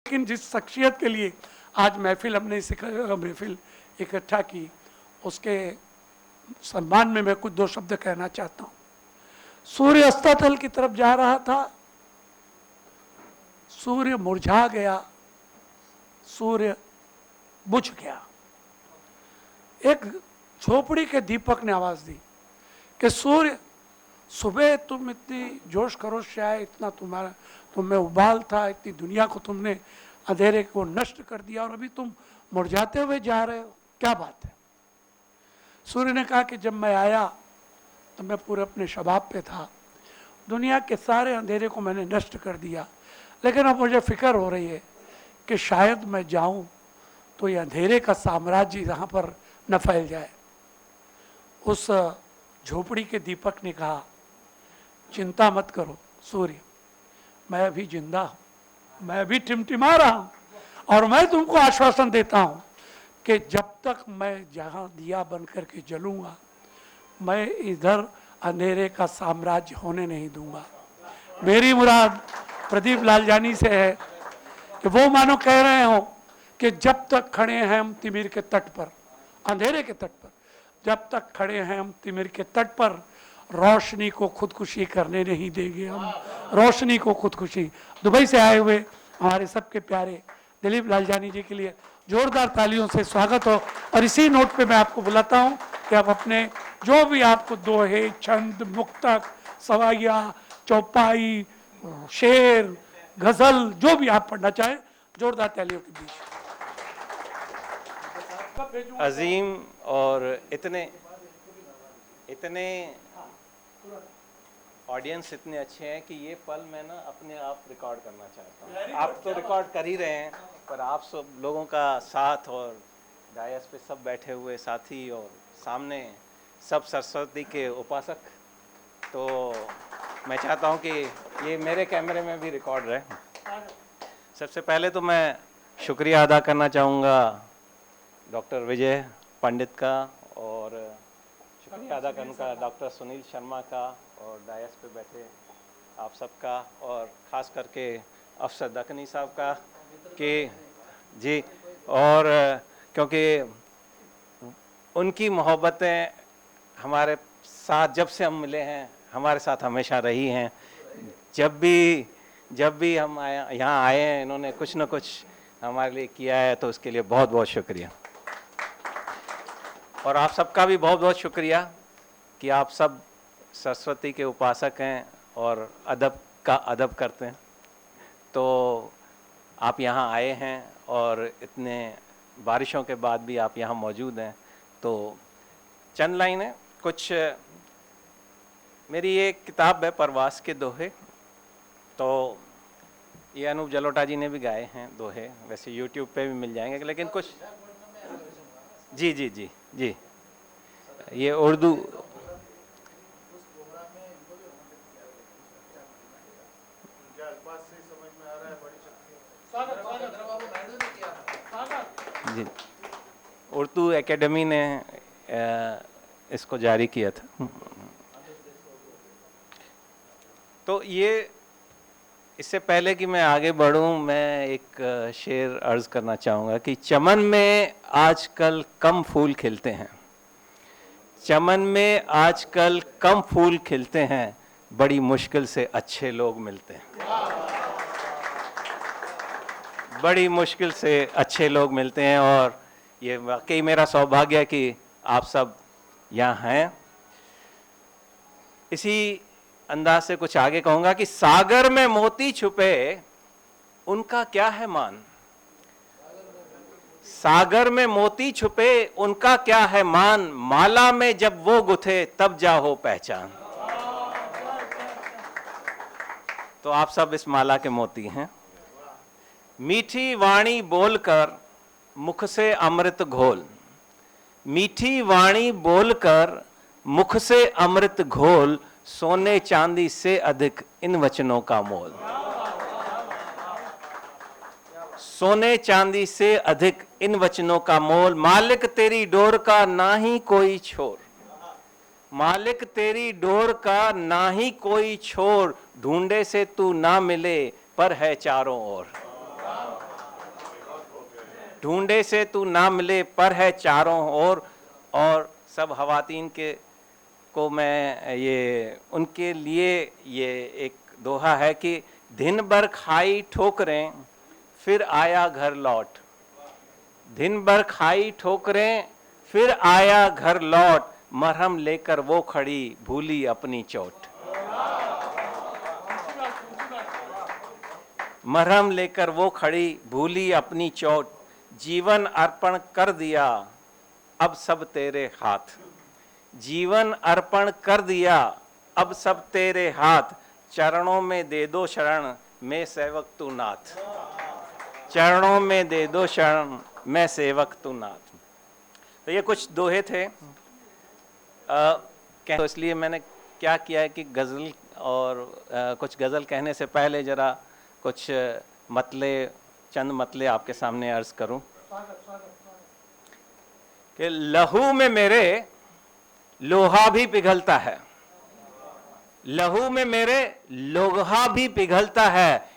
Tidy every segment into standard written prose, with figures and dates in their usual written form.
लेकिन जिस शख्सियत के लिए आज महफिल हमने महफिल इकट्ठा की, उसके सम्मान में मैं कुछ दो शब्द कहना चाहता हूँ। सूर्य अस्ताचल की तरफ जा रहा था, सूर्य मुरझा गया, सूर्य बुझ गया। एक झोपड़ी के दीपक ने आवाज दी कि सूर्य, सुबह तुम इतनी जोश खरोश से आए, इतना तुम में उबाल था, इतनी दुनिया को तुमने अंधेरे को नष्ट कर दिया और अभी तुम मुरझाते हुए जा रहे हो, क्या बात है? सूर्य ने कहा कि जब मैं आया तो मैं पूरे अपने शबाब पे था, दुनिया के सारे अंधेरे को मैंने नष्ट कर दिया, लेकिन अब मुझे फिक्र हो रही है कि शायद मैं जाऊं तो ये अंधेरे का साम्राज्य यहाँ पर न फैल जाए। उस झोपड़ी के दीपक ने कहा, चिंता मत करो सूर्य, मैं अभी जिंदा हूँ, मैं अभी टिमटिमा रहा हूँ और मैं तुमको आश्वासन देता हूँ कि जब तक मैं जहाँ दिया बन करके जलूँगा, मैं इधर अंधेरे का साम्राज्य होने नहीं दूंगा। मेरी मुराद प्रदीप लालजानी से है कि वो मानो कह रहे हो कि जब तक खड़े हैं हम तिमिर के तट पर, अंधेरे के तट पर, जब तक खड़े हैं हम तिमिर के तट पर, रोशनी को खुदकुशी करने नहीं देंगे हम, रोशनी को खुदकुशी। दुबई से आए हुए हमारे सबके प्यारे दिलीप लालजानी जी के लिए जोरदार तालियों से स्वागत हो। और इसी नोट पे मैं आपको बुलाता हूँ कि आप अपने जो भी आपको दोहे, छंद, मुक्तक, सवाइया, चौपाई, शेर, गजल, जो भी आप पढ़ना चाहें, जोरदार तालियों के बीच। अजीम और इतने ऑडियंस इतने अच्छे हैं कि ये पल मैं ना अपने आप रिकॉर्ड करना चाहता हूँ। आप तो रिकॉर्ड कर ही रहे हैं, पर आप सब लोगों का साथ और डायस पे सब बैठे हुए साथी और सामने सब सरस्वती के उपासक, तो मैं चाहता हूँ कि ये मेरे कैमरे में भी रिकॉर्ड रहे। सबसे पहले तो मैं शुक्रिया अदा करना चाहूँगा डॉक्टर विजय पंडित का, और शुक्रिया अदा करूँगा डॉक्टर सुनील शर्मा का, और डायस पे बैठे आप सबका, और ख़ास करके अफसर दकनी साहब का कि जी, और क्योंकि उनकी मोहब्बतें हमारे साथ जब से हम मिले हैं, हमारे साथ हमेशा रही हैं। जब भी हम यहाँ आए हैं, इन्होंने कुछ न कुछ हमारे लिए किया है, तो उसके लिए बहुत बहुत शुक्रिया। और आप सबका भी बहुत बहुत शुक्रिया कि आप सब सरस्वती के उपासक हैं और अदब का अदब करते हैं। तो आप यहाँ आए हैं और इतने बारिशों के बाद भी आप यहाँ मौजूद हैं। तो चंद लाइनें, कुछ मेरी एक किताब है परवास के दोहे, तो ये अनूप जलोटा जी ने भी गाए हैं दोहे, वैसे यूट्यूब पे भी मिल जाएंगे, लेकिन कुछ जी जी जी जी ये उर्दू जी, उर्दू एकेडमी ने इसको जारी किया था। तो ये, इससे पहले कि मैं आगे बढ़ूं, मैं एक शेर अर्ज करना चाहूँगा कि चमन में आजकल कम फूल खिलते हैं, चमन में आजकल कम फूल खिलते हैं, बड़ी मुश्किल से अच्छे लोग मिलते हैं, बड़ी मुश्किल से अच्छे लोग मिलते हैं। और ये वाकई मेरा सौभाग्य है कि आप सब यहाँ हैं। इसी अंदाज से कुछ आगे कहूँगा कि सागर में मोती छुपे उनका क्या है मान, सागर में मोती छुपे उनका क्या है मान, माला में जब वो गुथे तब जा हो पहचान। तो आप सब इस माला के मोती हैं। मीठी वाणी बोलकर मुख से अमृत घोल, मीठी वाणी बोलकर मुख से अमृत घोल, सोने चांदी से अधिक इन वचनों का मोल, सोने चांदी से अधिक इन वचनों का मोल, मालिक तेरी डोर का ना ही कोई छोर, मालिक तेरी डोर का ना ही कोई छोर, ढूंढे से तू ना मिले पर है चारों ओर। ढूंढे से तू ना मिले पर है चारों ओर। और सब हवातीन के को मैं ये उनके लिए ये एक दोहा है कि दिन भर खाई ठोकरें फिर आया घर लौट। दिन भर खाई ठोकरें फिर आया घर लौट, मरहम लेकर वो खड़ी भूली अपनी चोट। मरहम लेकर वो खड़ी भूली अपनी चोट, जीवन अर्पण कर दिया अब सब तेरे हाथ। जीवन अर्पण कर दिया अब सब तेरे हाथ, चरणों में दे दो शरण मैं सेवक तू नाथ। चरणों में दे दो शरण मैं सेवक तू नाथ। तो ये कुछ दोहे थे। तो इसलिए मैंने क्या किया है कि गज़ल और कुछ गज़ल कहने से पहले जरा कुछ चंद मतले आपके सामने अर्ज करूं कि लहू में मेरे लोहा भी पिघलता है। लहू में मेरे लोहा भी पिघलता है,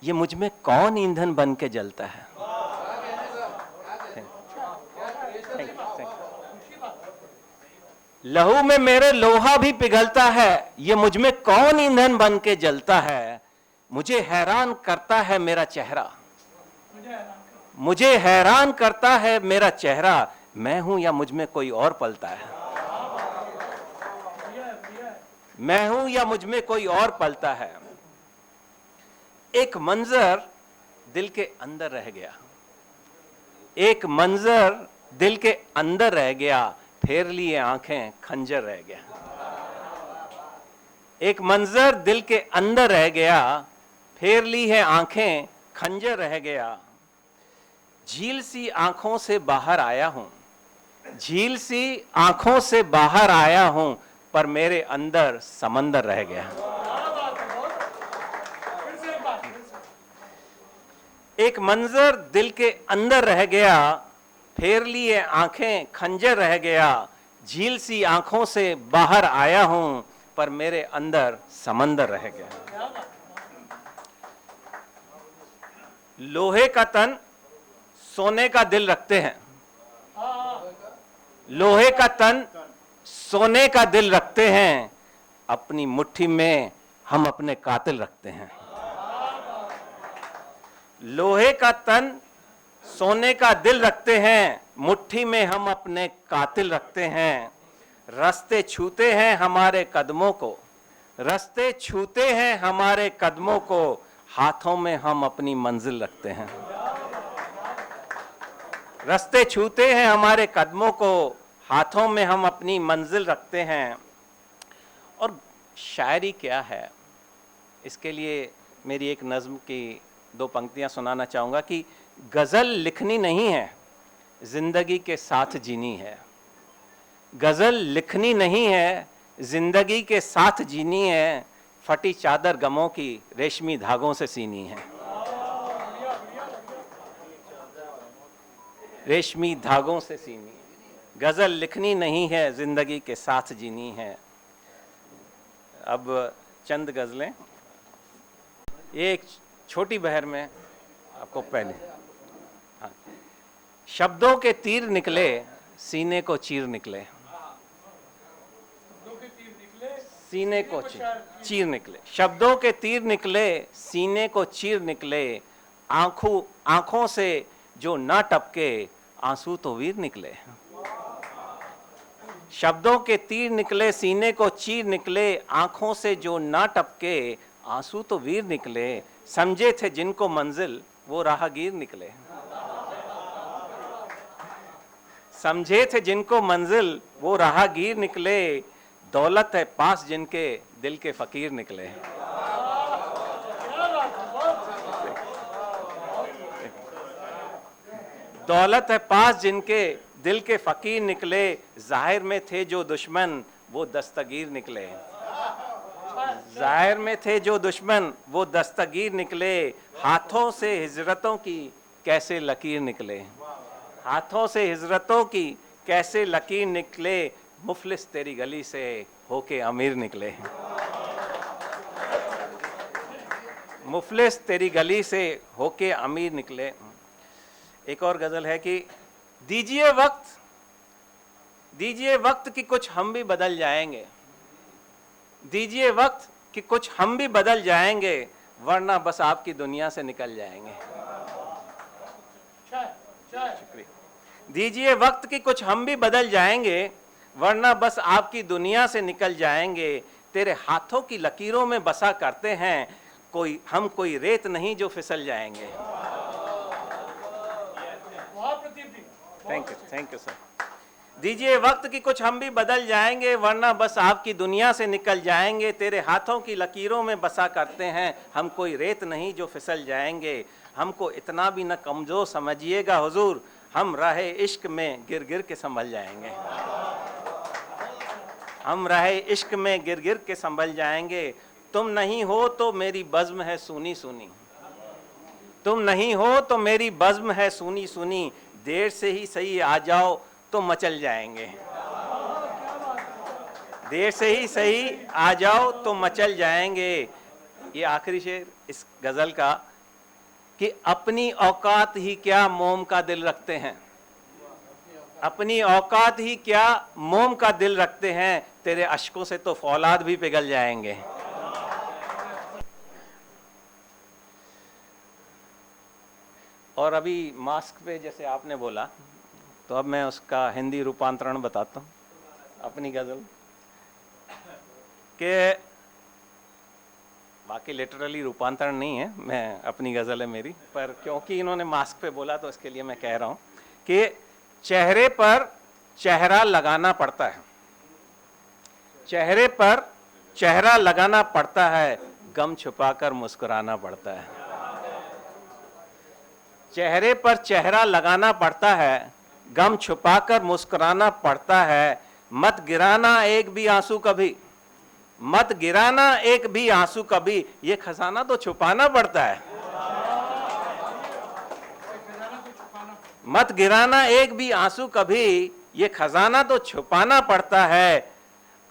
ये मुझ में कौन ईंधन बन के जलता है। लहू में मेरे लोहा भी पिघलता है, ये मुझ में कौन ईंधन बन के जलता है। मुझे हैरान करता है मेरा चेहरा, मुझे हैरान करता है मेरा चेहरा, मैं हूं या मुझ में कोई और पलता है। मैं हूं या मुझ में कोई और पलता है। एक मंजर दिल के अंदर रह गया, एक मंजर दिल के अंदर रह गया, फेर लिए आंखें खंजर रह गया। एक मंजर दिल के अंदर रह गया, फेर ली है आंखें खंजर रह गया। झील सी आंखों से बाहर आया हूं, झील सी आंखों से बाहर आया हूं, पर मेरे अंदर समंदर रह गया। एक मंजर दिल के अंदर रह गया, फेर लिए आंखें खंजर रह गया। झील सी आंखों से बाहर आया हूं, पर मेरे अंदर समंदर रह गया। लोहे का तन सोने का दिल रखते हैं, लोहे का तन सोने का दिल रखते हैं, अपनी मुट्ठी में हम अपने कातिल रखते हैं। लोहे का तन सोने का दिल रखते हैं, मुट्ठी में हम अपने कातिल रखते हैं। रास्ते छूते हैं हमारे कदमों को, रास्ते छूते हैं हमारे कदमों को, हाथों में हम अपनी मंजिल रखते हैं। रास्ते छूते हैं हमारे कदमों को, हाथों में हम अपनी मंजिल रखते हैं। और शायरी क्या है, इसके लिए मेरी एक नज़्म की दो पंक्तियां सुनाना चाहूँगा कि गज़ल लिखनी नहीं है, ज़िंदगी के साथ जीनी है। गज़ल लिखनी नहीं है, ज़िंदगी के साथ जीनी है, फटी चादर गमों की रेशमी धागों से सीनी है। रेशमी धागों से सीनी, गज़ल लिखनी नहीं है, ज़िंदगी के साथ जीनी है। अब चंद गज़लें, एक छोटी बहर में आपको पहले, हाँ। शब्दों के तीर निकले सीने को चीर निकले, सीने को चीर निकले। शब्दों के तीर निकले सीने को चीर निकले, आंखों से जो ना टपके आंसू तो वीर निकले। शब्दों के तीर निकले सीने को चीर निकले, आंखों से जो ना टपके आंसू तो वीर निकले। समझे थे जिनको मंजिल वो राहगीर निकले। समझे थे जिनको मंजिल वो राहगीर निकले, दौलत है पास जिनके दिल के फकीर निकले। दौलत है पास जिनके दिल के फकीर निकले, जाहिर में थे जो दुश्मन वो दस्तगीर निकले। जाहिर में थे जो दुश्मन वो दस्तगीर निकले, हाथों से हिजरतों की कैसे लकीर निकले। हाथों से हिजरतों की कैसे लकीर निकले, मुफलिस तेरी गली से होके अमीर निकले। मुफलिस तेरी गली से होके अमीर निकले। एक और गजल है कि दीजिए वक्त कि कुछ हम भी बदल जाएंगे, दीजिए वक्त कि कुछ हम भी बदल जाएंगे, वरना बस आपकी दुनिया से निकल जाएंगे। शुक्रिया। दीजिए वक्त कि कुछ हम भी बदल जाएंगे, वरना बस आपकी दुनिया से निकल जाएंगे। तेरे हाथों की लकीरों में बसा करते हैं, कोई रेत नहीं जो फिसल जाएंगे। Thank you sir. दीजिए वक्त कि कुछ हम भी बदल जाएंगे, वरना बस आपकी दुनिया से निकल जाएंगे। तेरे हाथों की लकीरों में बसा करते हैं, हम कोई रेत नहीं जो फिसल जाएंगे। हमको इतना भी न कमजोर समझिएगा हुजूर, हम राहे इश्क में गिर गिर के संभल जाएंगे। हम राहे इश्क में गिर गिर के संभल जाएंगे। तुम नहीं हो तो मेरी बज़्म है सूनी सूनी, तुम नहीं हो तो मेरी बज़्म है सूनी सूनी, देर से ही सही आ जाओ तो मचल जाएंगे। देर से ही सही आ जाओ तो मचल जाएंगे। ये आखिरी शेर इस गजल का कि अपनी औकात ही क्या मोम का दिल रखते हैं, अपनी औकात ही क्या मोम का दिल रखते हैं, तेरे अश्कों से तो फौलाद भी पिघल जाएंगे। और अभी मास्क पे जैसे आपने बोला, तो अब मैं उसका हिंदी रूपांतरण बताता हूँ अपनी गजल के। बाकी लिटरली रूपांतरण नहीं है, मैं अपनी गजल है मेरी, पर क्योंकि इन्होंने मास्क पे बोला तो इसके लिए मैं कह रहा हूँ कि चेहरे पर चेहरा लगाना पड़ता है, चेहरे पर चेहरा लगाना पड़ता है, गम छुपाकर मुस्कुराना पड़ता है। चेहरे पर चेहरा लगाना पड़ता है, गम छुपाकर मुस्कुराना पड़ता है। मत गिराना एक भी आंसू कभी, मत गिराना एक भी आंसू कभी, ये खजाना तो छुपाना पड़ता है। मत गिराना एक भी आंसू कभी, ये खजाना तो छुपाना पड़ता है।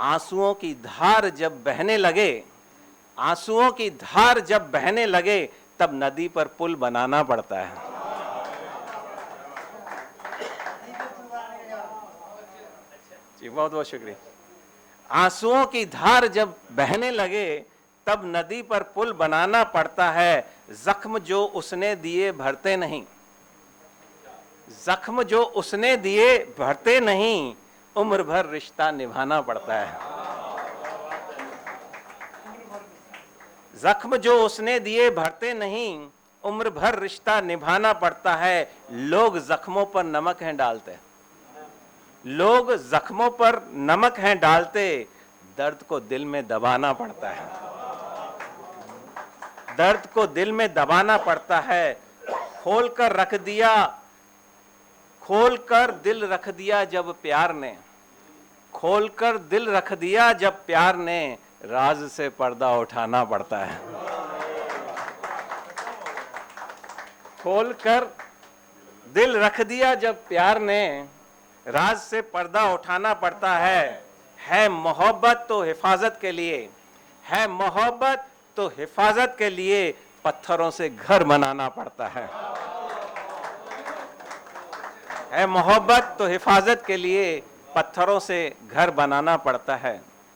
आंसुओं की धार जब बहने लगे, आंसुओं की धार जब बहने लगे, तब नदी पर पुल बनाना पड़ता है। जी बहुत बहुत शुक्रिया। आंसुओं की धार जब बहने लगे, तब नदी पर पुल बनाना पड़ता है। जख्म जो उसने दिए भरते नहीं, जख्म जो उसने दिए भरते नहीं, उम्र भर रिश्ता निभाना पड़ता है। जख्म जो उसने दिए भरते नहीं, उम्र भर रिश्ता निभाना पड़ता है। लोग जख्मों पर नमक हैं डालते, लोग जख्मों पर नमक हैं डालते, दर्द को दिल में दबाना पड़ता है। दर्द को दिल में दबाना पड़ता है। खोल कर रख दिया, खोल कर दिल रख दिया जब प्यार ने, खोल कर दिल रख दिया जब प्यार ने, राज से पर्दा उठाना पड़ता है। खोल कर दिल रख दिया जब प्यार ने, राज से पर्दा उठाना पड़ता है मोहब्बत तो हिफाजत के लिए, है मोहब्बत तो हिफाजत के लिए, पत्थरों से घर बनाना पड़ता है मोहब्बत तो हिफाजत के लिए, पत्थरों से घर बनाना पड़ता है।